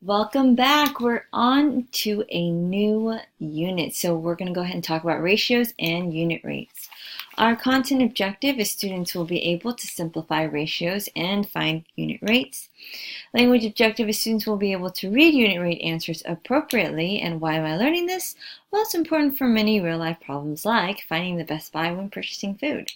Welcome back. We're on to a new unit. So we're going to go ahead and talk about ratios and unit rates. Our content objective is students will be able to simplify ratios and find unit rates. Language objective is students will be able to read unit rate answers appropriately. And why am I learning this? Well, it's important for many real-life problems like finding the best buy when purchasing food.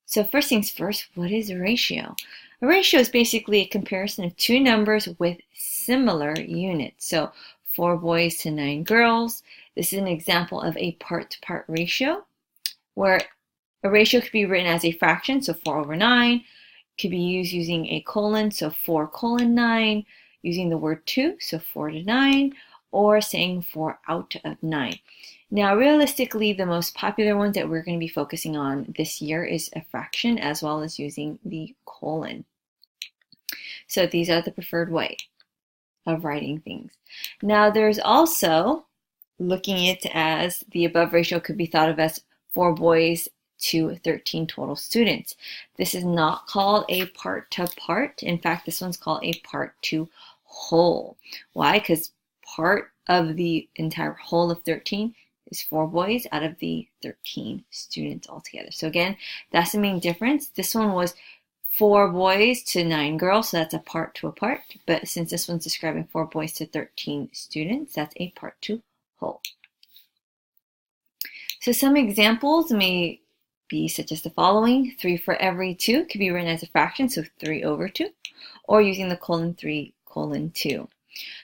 So first things first, what is a ratio? A ratio is basically a comparison of two numbers with similar units. So 4 boys to 9 girls. This is an example of a part-to-part ratio where a ratio could be written as a fraction, so 4 over 9. Could be used using a colon, so 4 colon 9. Using the word 2, so 4 to 9. Or saying 4 out of 9. Now, realistically, the most popular ones that we're going to be focusing on this year is a fraction as well as using the colon. So these are the preferred way of writing things. Now, there's also looking at it as the above ratio could be thought of as 4 boys to 13 total students. This is not called a part-to-part. In fact, this one's called a part-to-whole. Why? Because part of the entire whole of 13 is 4 boys out of the 13 students altogether. So again, that's the main difference. This one was 4 boys to 9 girls, so that's a part to a part. But since this one's describing 4 boys to 13 students, that's a part to whole. So some examples may be such as the following. 3 for every 2 could be written as a fraction, so 3 over 2, or using the colon 3 colon 2.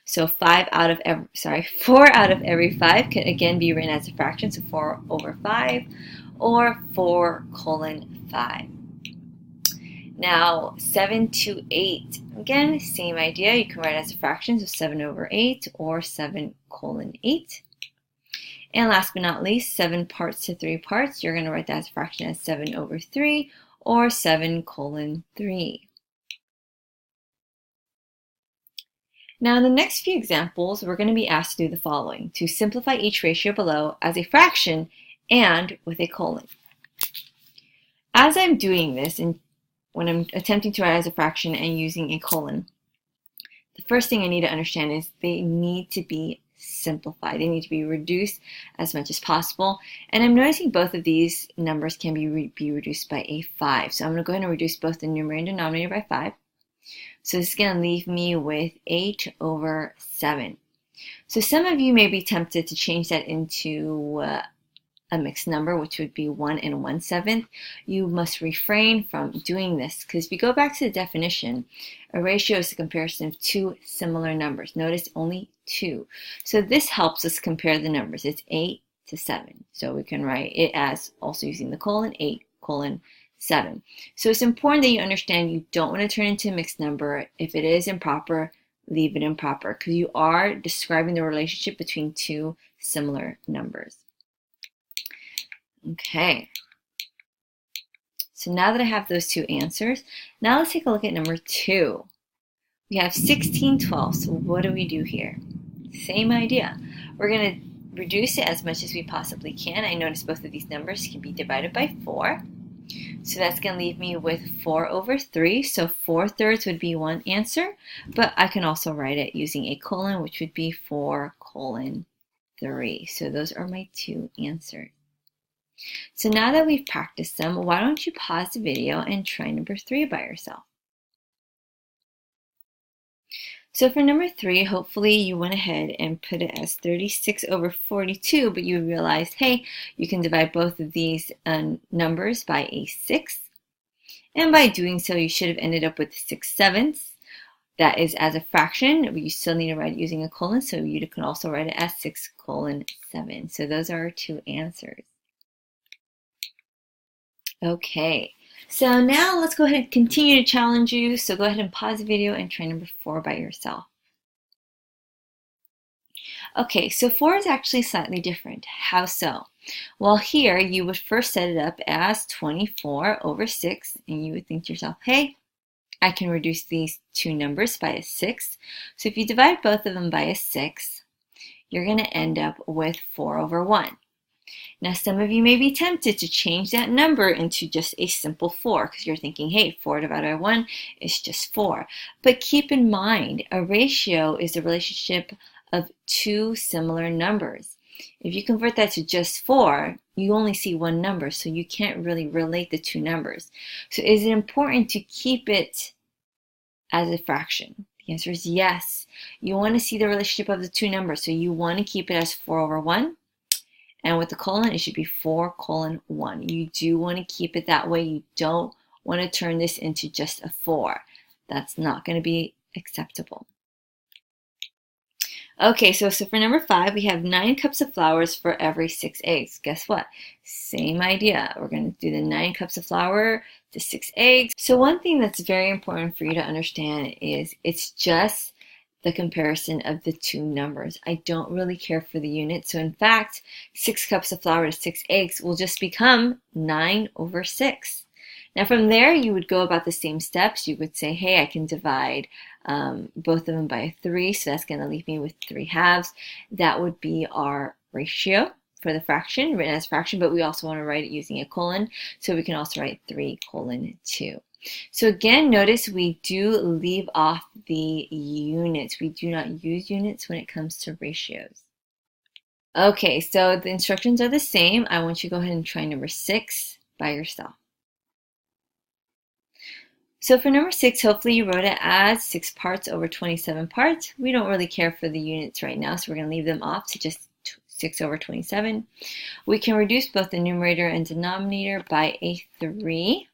So 4 out of every 5 can again be written as a fraction, so 4 over 5, or 4 colon 5. Now 7 to 8, again, same idea. You can write it as a fraction, so 7 over 8, or 7 colon 8. And last but not least, 7 parts to 3 parts. You're going to write that as a fraction as 7 over 3, or 7 colon 3. Now, in the next few examples, we're going to be asked to do the following: to simplify each ratio below as a fraction and with a colon. As I'm doing this, and when I'm attempting to write as a fraction and using a colon, the first thing I need to understand is they need to be simplified. They need to be reduced as much as possible. And I'm noticing both of these numbers can be reduced by a 5. So I'm going to go ahead and reduce both the numerator and denominator by 5. So this is going to leave me with 8 over 7. So some of you may be tempted to change that into a mixed number, which would be 1 and 1/7. You must refrain from doing this because if you go back to the definition, a ratio is a comparison of two similar numbers. Notice only 2. So this helps us compare the numbers. It's 8 to 7. So we can write it as also using the colon, 8 colon 7. So it's important that you understand you don't want to turn it into a mixed number. If it is improper, leave it improper because you are describing the relationship between two similar numbers. Okay. So now that I have those two answers, now let's take a look at number 2. We have 16/12. So what do we do here? Same idea. We're going to reduce it as much as we possibly can. I notice both of these numbers can be divided by 4. So that's going to leave me with 4 over 3. So 4/3 would be one answer, but I can also write it using a colon, which would be 4 colon 3. So those are my two answers. So now that we've practiced them, why don't you pause the video and try number 3 by yourself? So for number 3, hopefully you went ahead and put it as 36 over 42, but you realized, hey, you can divide both of these numbers by a 6. And by doing so, you should have ended up with 6/7. That is as a fraction, but you still need to write it using a colon, so you can also write it as 6 colon 7. So those are our two answers. Okay, so now let's go ahead and continue to challenge you. So go ahead and pause the video and try number 4 by yourself. Okay, so 4 is actually slightly different. How so? Well, here you would first set it up as 24 over 6, and you would think to yourself, hey, I can reduce these two numbers by a 6. So if you divide both of them by a 6, you're going to end up with 4 over 1. Now, some of you may be tempted to change that number into just a simple 4 because you're thinking, hey, 4 divided by 1 is just 4. But keep in mind, a ratio is a relationship of two similar numbers. If you convert that to just 4, you only see one number, so you can't really relate the two numbers. So is it important to keep it as a fraction? The answer is yes. You want to see the relationship of the two numbers, so you want to keep it as 4 over 1. And with the colon, it should be 4 colon 1. You do want to keep it that way. You don't want to turn this into just a 4. That's not going to be acceptable. Okay, so for number 5, we have 9 cups of flour for every 6 eggs. Guess what? Same idea. We're going to do the 9 cups of flour to 6 eggs. So one thing that's very important for you to understand is it's just the comparison of the two numbers. I don't really care for the unit. So in fact, 6 cups of flour to 6 eggs will just become 9 over 6. Now from there, you would go about the same steps. You would say, hey, I can divide both of them by 3, so that's going to leave me with 3 halves. That would be our ratio for the fraction, written as fraction, but we also want to write it using a colon, so we can also write 3 colon 2. So again, notice we do leave off the units. We do not use units when it comes to ratios. Okay, so the instructions are the same. I want you to go ahead and try number 6 by yourself. So for number 6, hopefully you wrote it as 6 parts over 27 parts. We don't really care for the units right now, so we're going to leave them off to just 6 over 27. We can reduce both the numerator and denominator by a 3.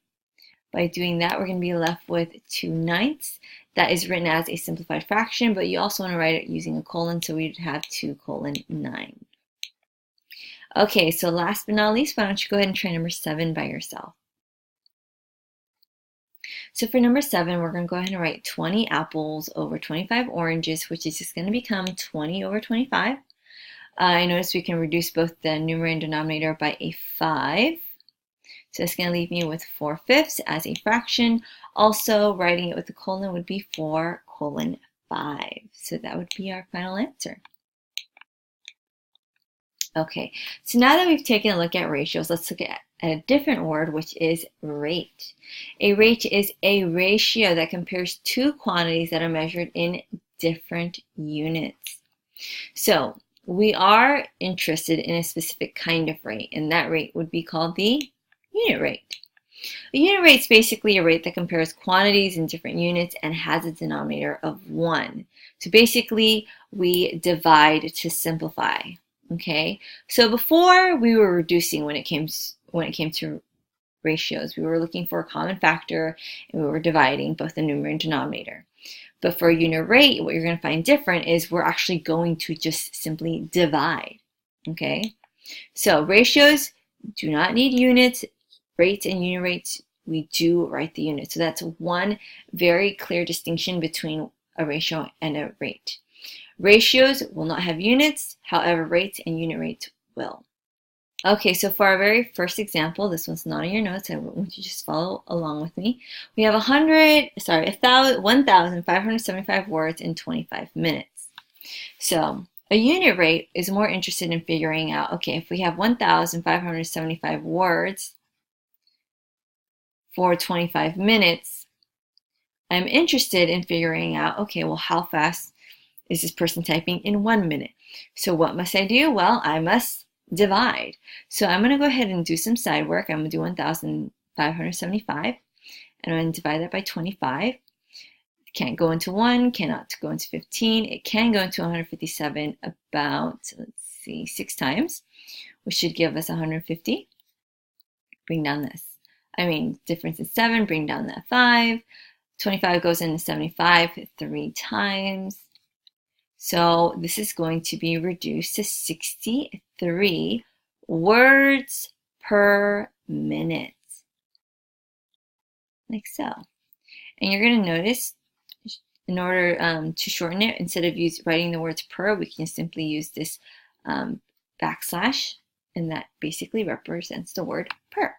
By doing that, we're going to be left with 2/9. That is written as a simplified fraction, but you also want to write it using a colon, so we'd have 2 colon 9. Okay, so last but not least, why don't you go ahead and try number 7 by yourself. So for number 7, we're going to go ahead and write 20 apples over 25 oranges, which is just going to become 20 over 25. I notice we can reduce both the numerator and denominator by a 5. So it's going to leave me with 4/5 as a fraction. Also, writing it with a colon would be 4 colon 5. So that would be our final answer. Okay, so now that we've taken a look at ratios, let's look at a different word, which is rate. A rate is a ratio that compares two quantities that are measured in different units. So we are interested in a specific kind of rate, and that rate would be called the unit rate. A unit rate is basically a rate that compares quantities in different units and has a denominator of 1. So basically, we divide to simplify. Okay, so before we were reducing when it came to ratios. We were looking for a common factor, and we were dividing both the numerator and denominator. But for a unit rate, what you're going to find different is we're actually going to just simply divide. Okay, so ratios do not need units. Rates and unit rates, we do write the unit. So that's one very clear distinction between a ratio and a rate. Ratios will not have units, however, rates and unit rates will. Okay, so for our very first example, this one's not in your notes, I want you to just follow along with me. We have 1,575 words in 25 minutes. So a unit rate is more interested in figuring out, okay, if we have 1,575 words for 25 minutes, I'm interested in figuring out, okay, well, how fast is this person typing in 1 minute? So what must I do? Well, I must divide. So I'm going to go ahead and do some side work. I'm going to do 1,575, and I'm going to divide that by 25. Can't go into 1, cannot go into 15. It can go into 157 about, let's see, 6 times, which should give us 150. Bring down this. Difference is 7, bring down that 5. 25 goes into 75 3 times. So this is going to be reduced to 63 words per minute, like so. And you're going to notice, in order to shorten it, instead of writing the words per, we can simply use this backslash, and that basically represents the word per.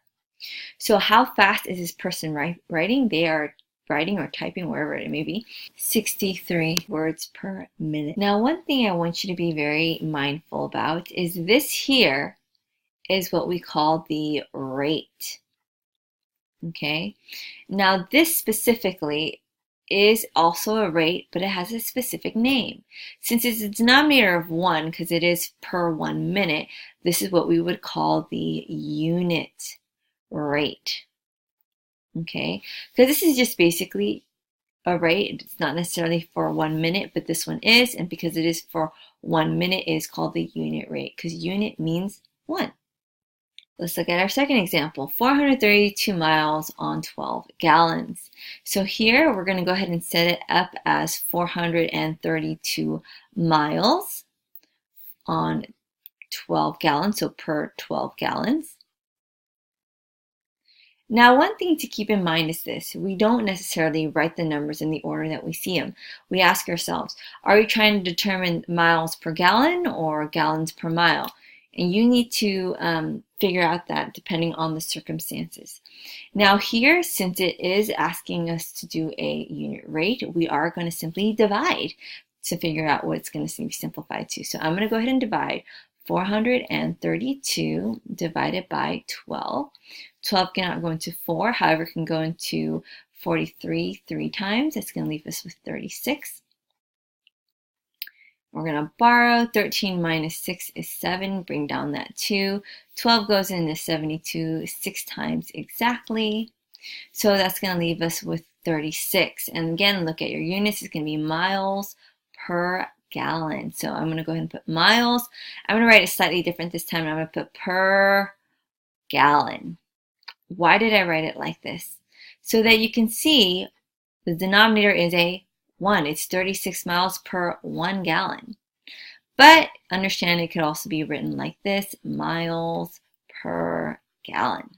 So how fast is this person writing? They are writing or typing, wherever it may be, 63 words per minute. Now, one thing I want you to be very mindful about is this here is what we call the rate. Okay, now this specifically is also a rate, but it has a specific name. Since it's a denominator of 1, because it is per 1 minute, this is what we would call the unit rate. Okay, because this is just basically a rate. It's not necessarily for 1 minute, but this one is, and because it is for 1 minute, it is called the unit rate, because unit means 1. Let's look at our second example, 432 miles on 12 gallons. So here we're going to go ahead and set it up as 432 miles on 12 gallons, so per 12 gallons. Now, one thing to keep in mind is this. We don't necessarily write the numbers in the order that we see them. We ask ourselves, are we trying to determine miles per gallon or gallons per mile? And you need to figure out that depending on the circumstances. Now here, since it is asking us to do a unit rate, we are going to simply divide to figure out what it's going to be simplified to. So I'm going to go ahead and divide 432 divided by 12. 12 cannot go into 4, however, can go into 43 3 times. That's going to leave us with 36. We're going to borrow. 13 minus 6 is 7. Bring down that 2. 12 goes into 72 6 times exactly. So that's going to leave us with 36. And again, look at your units. It's going to be miles per gallon. So I'm going to go ahead and put miles. I'm going to write it slightly different this time. I'm going to put per gallon. Why did I write it like this? So that you can see the denominator is a 1. It's 36 miles per 1 gallon. But understand it could also be written like this, miles per gallon.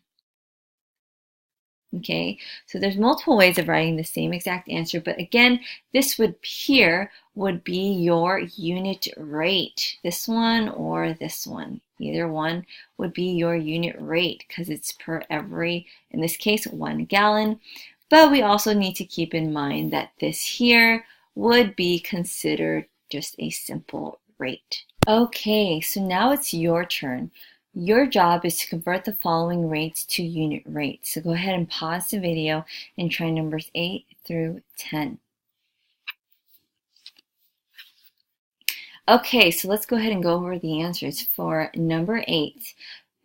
Okay, so there's multiple ways of writing the same exact answer, but again, this would here would be your unit rate. This one or this one. Either one would be your unit rate because it's per every, in this case, 1 gallon. But we also need to keep in mind that this here would be considered just a simple rate. Okay, so now it's your turn. Your job is to convert the following rates to unit rates. So go ahead and pause the video and try numbers 8 through 10. Okay, so let's go ahead and go over the answers. For number 8,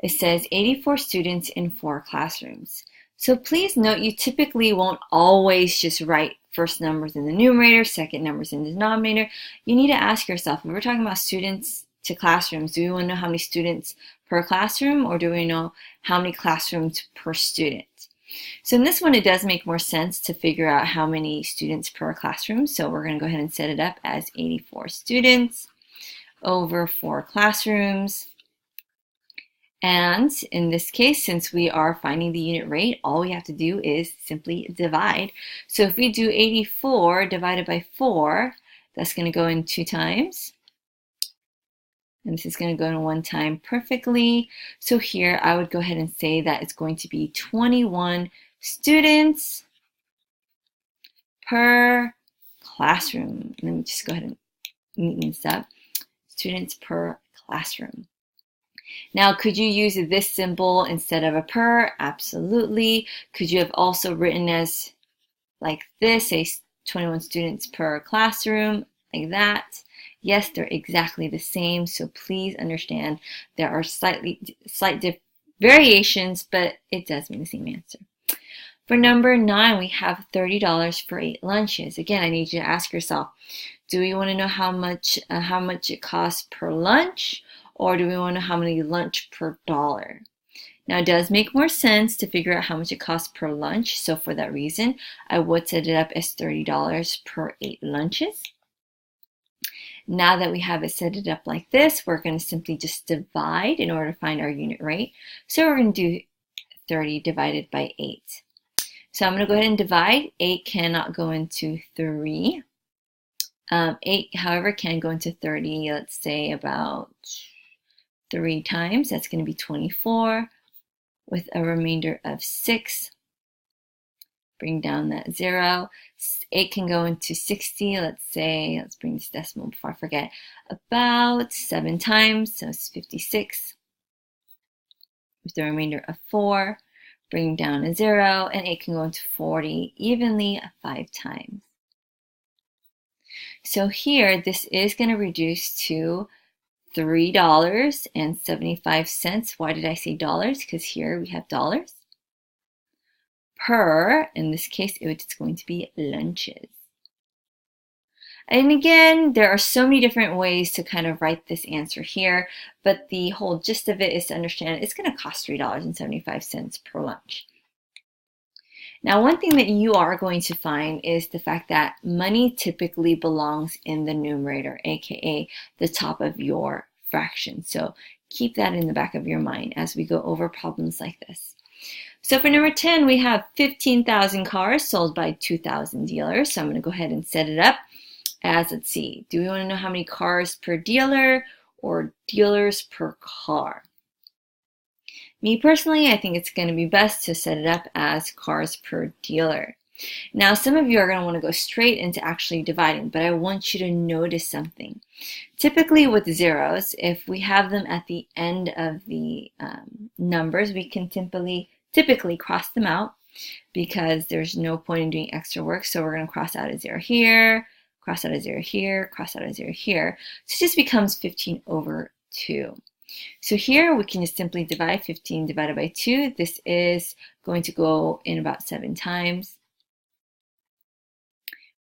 it says 84 students in 4 classrooms. So please note you typically won't always just write first numbers in the numerator, second numbers in the denominator. You need to ask yourself, if we're talking about students to classrooms, do we want to know how many students per classroom, or do we know how many classrooms per student? So in this one, it does make more sense to figure out how many students per classroom. So we're going to go ahead and set it up as 84 students over 4 classrooms. And in this case, since we are finding the unit rate, all we have to do is simply divide. So if we do 84 divided by 4, that's going to go in 2 times. And this is going to go in 1 time perfectly. So here I would go ahead and say that it's going to be 21 students per classroom. Let me just go ahead and neaten this up. Students per classroom. Now, could you use this symbol instead of a per? Absolutely. Could you have also written as like this, say 21 students per classroom, like that? Yes, they're exactly the same, so please understand there are slight variations, but it does mean the same answer. For number 9, we have $30 for 8 lunches. Again, I need you to ask yourself, do we want to know how much it costs per lunch, or do we want to know how many lunch per dollar? Now, it does make more sense to figure out how much it costs per lunch, so for that reason, I would set it up as $30 per 8 lunches. Now that we have it set it up like this, we're going to simply just divide in order to find our unit rate. So we're going to do 30 divided by 8. So I'm going to go ahead and divide. 8 cannot go into 3. 8, however, can go into 30, let's say about 3 times. That's going to be 24 with a remainder of 6. Bring down that 0. 8 can go into 60. Let's bring this decimal before I forget, about 7 times. So it's 56. with the remainder of 4, bring down a 0, and 8 can go into 40 evenly 5 times. So here, this is going to reduce to $3.75. Why did I say dollars? Because here we have dollars. Per, in this case, it's going to be lunches. And again, there are so many different ways to kind of write this answer here, but the whole gist of it is to understand it's going to cost $3.75 per lunch. Now, one thing that you are going to find is the fact that money typically belongs in the numerator, aka the top of your fraction. So keep that in the back of your mind as we go over problems like this. So for number 10, we have 15,000 cars sold by 2,000 dealers. So I'm going to go ahead and set it up as, let's see, do we want to know how many cars per dealer or dealers per car? Me personally, I think it's going to be best to set it up as cars per dealer. Now, some of you are going to want to go straight into actually dividing, but I want you to notice something. Typically with zeros, if we have them at the end of the numbers, we can typically cross them out because there's no point in doing extra work. So we're going to cross out a 0 here, cross out a 0 here, cross out a 0 here. So it just becomes 15 over 2. So here we can just simply divide 15 divided by 2. This is going to go in about 7 times.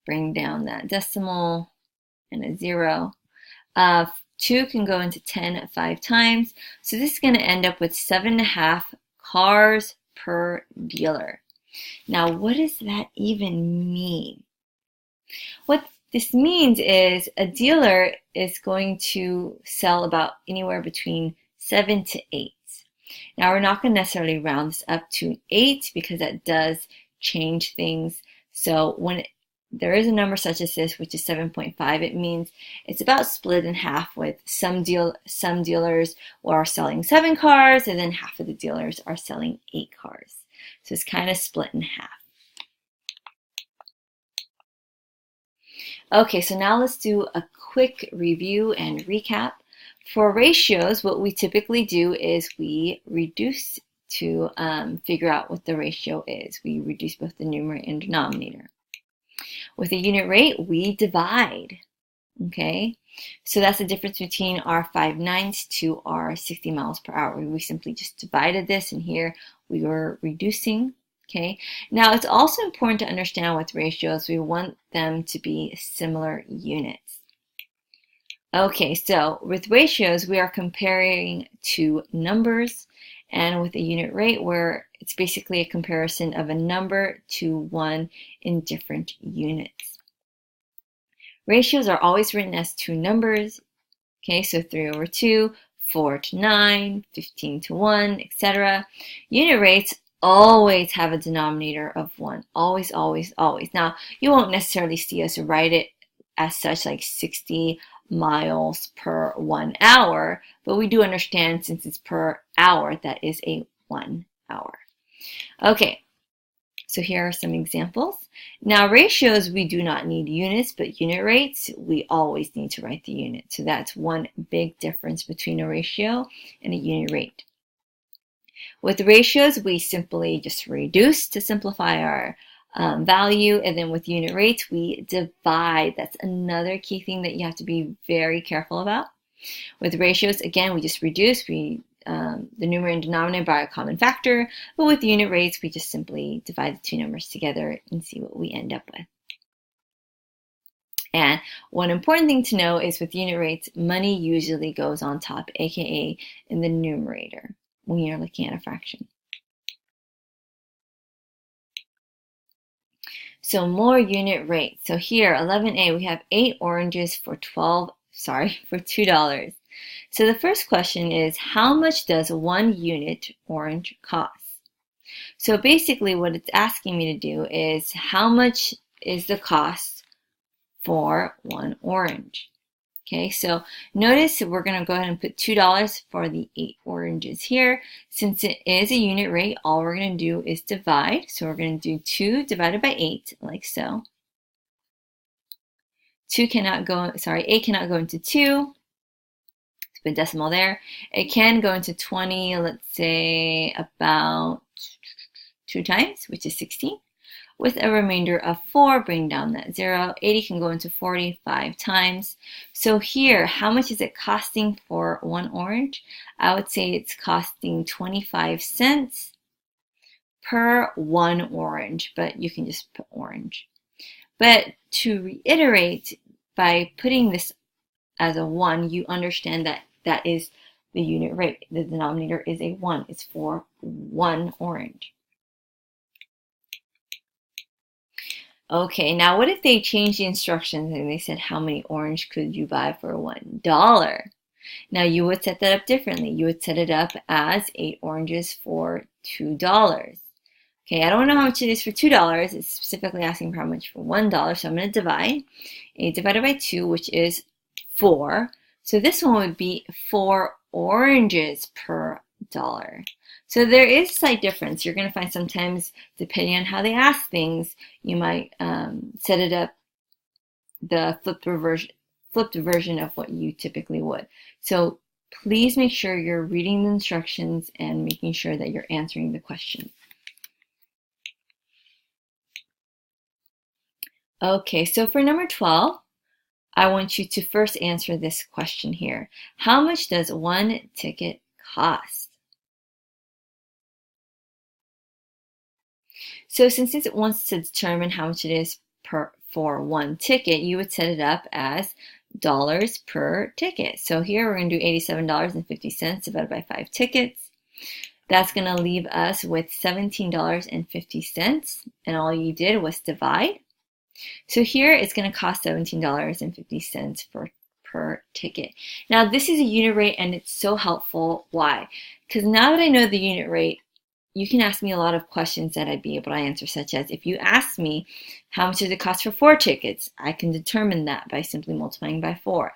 Bring down that decimal and a 0. 2 can go into 10 5 times. So this is going to end up with 7.5 cars per dealer. Now, what does that even mean? What this means is a dealer is going to sell about anywhere between 7 to 8. Now, we're not going to necessarily round this up to 8 because that does change things. So when there is a number such as this, which is 7.5, it means it's about split in half, with some dealers are selling 7 cars and then half of the dealers are selling 8 cars. So it's kind of split in half. Okay, so now let's do a quick review and recap. For ratios, what we typically do is we reduce to figure out what the ratio is. We reduce both the numerator and denominator. With a unit rate, we divide. Okay, so that's the difference between our 5/9 to our 60 miles per hour. We simply just divided this, and here we were reducing. Okay, now it's also important to understand with ratios, we want them to be similar units. Okay, so with ratios, we are comparing two numbers, and with a unit rate, where it's basically a comparison of a number to one in different units. Ratios are always written as two numbers. Okay, so 3 over 2, 4 to 9, 15 to 1, etc. Unit rates always have a denominator of 1. Always, always, always. Now, you won't necessarily see us write it as such, like 60 miles per 1 hour, but we do understand, since it's per hour, that is a 1 hour. Okay, so here are some examples. Now, ratios, we do not need units, but unit rates, we always need to write the unit. So that's one big difference between a ratio and a unit rate. With ratios, we simply just reduce to simplify our value, and then with unit rates, we divide. That's another key thing that you have to be very careful about. With ratios, again, we just reduce the numerator and denominator by a common factor, but with unit rates, we just simply divide the two numbers together and see what we end up with. And one important thing to know is with unit rates, money usually goes on top, aka in the numerator, when you're looking at a fraction. So more unit rates. So here, 11A, we have 8 oranges for $2. So the first question is, how much does 1 unit orange cost? So basically what it's asking me to do is, how much is the cost for 1 orange? Okay, so notice we're going to go ahead and put $2 for the 8 oranges here. Since it is a unit rate, all we're going to do is divide. So we're going to do 2 divided by 8, like so. 8 cannot go into 2. a decimal there. It can go into 20, let's say about 2 times, which is 16. With a remainder of 4, bring down that 0. 80 can go into 45 times. So here, how much is it costing for 1 orange? I would say it's costing 25 cents per 1 orange, but you can just put orange. But to reiterate, by putting this as a 1, you understand that that is the unit rate. The denominator is a 1. It's for 1 orange. Okay, now what if they changed the instructions and they said, how many orange could you buy for $1? Now you would set that up differently. You would set it up as 8 oranges for $2. Okay, I don't know how much it is for $2. It's specifically asking for how much for $1, so I'm going to divide. 8 divided by 2, which is 4. So this one would be 4 oranges per dollar. So there is a slight difference. You're going to find sometimes, depending on how they ask things, you might set it up the flipped version of what you typically would. So please make sure you're reading the instructions and making sure that you're answering the question. Okay, so for number 12, I want you to first answer this question here. How much does 1 ticket cost? So since it wants to determine how much it is for 1 ticket, you would set it up as dollars per ticket. So here we're going to do $87.50 divided by 5 tickets. That's going to leave us with $17.50, and all you did was divide. So here it's going to cost $17.50 per ticket. Now this is a unit rate and it's so helpful. Why? Because now that I know the unit rate, you can ask me a lot of questions that I'd be able to answer, such as if you ask me how much does it cost for 4 tickets, I can determine that by simply multiplying by 4.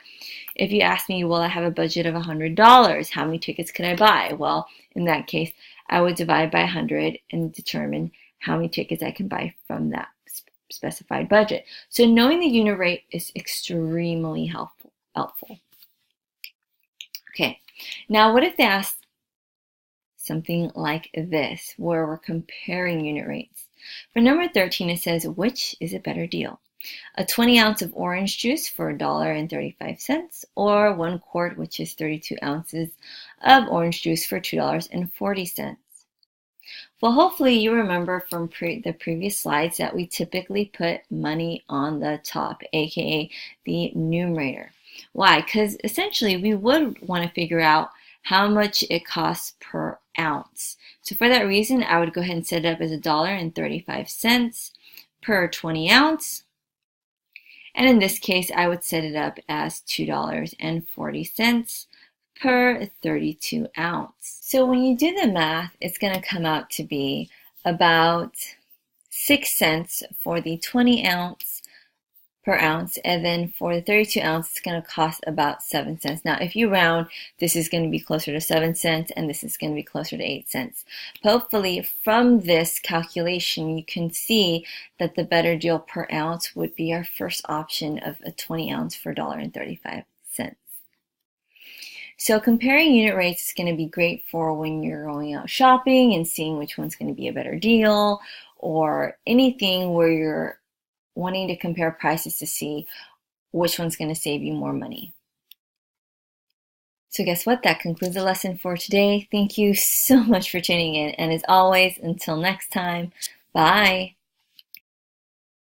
If you ask me, well, I have a budget of $100, how many tickets can I buy? Well, in that case, I would divide by 100 and determine how many tickets I can buy from that specified budget. So knowing the unit rate is extremely helpful. Okay, now what if they ask something like this, where we're comparing unit rates? For number 13, it says, which is a better deal? A 20 ounce of orange juice for $1.35, or 1 quart, which is 32 ounces of orange juice for $2.40. Well, hopefully you remember from the previous slides that we typically put money on the top, aka the numerator. Why? Because essentially we would want to figure out how much it costs per ounce. So for that reason, I would go ahead and set it up as $1.35 per 20 ounce. And in this case, I would set it up as $2.40 per 32 ounce. So when you do the math, it's going to come out to be about 6 cents for the 20 ounce per ounce, and then for the 32 ounce, it's going to cost about 7 cents. Now, if you round, this is going to be closer to 7 cents, and this is going to be closer to 8 cents. But hopefully, from this calculation, you can see that the better deal per ounce would be our first option of a 20 ounce for $1.35. So comparing unit rates is going to be great for when you're going out shopping and seeing which one's going to be a better deal, or anything where you're wanting to compare prices to see which one's going to save you more money. So guess what? That concludes the lesson for today. Thank you so much for tuning in. And as always, until next time, bye.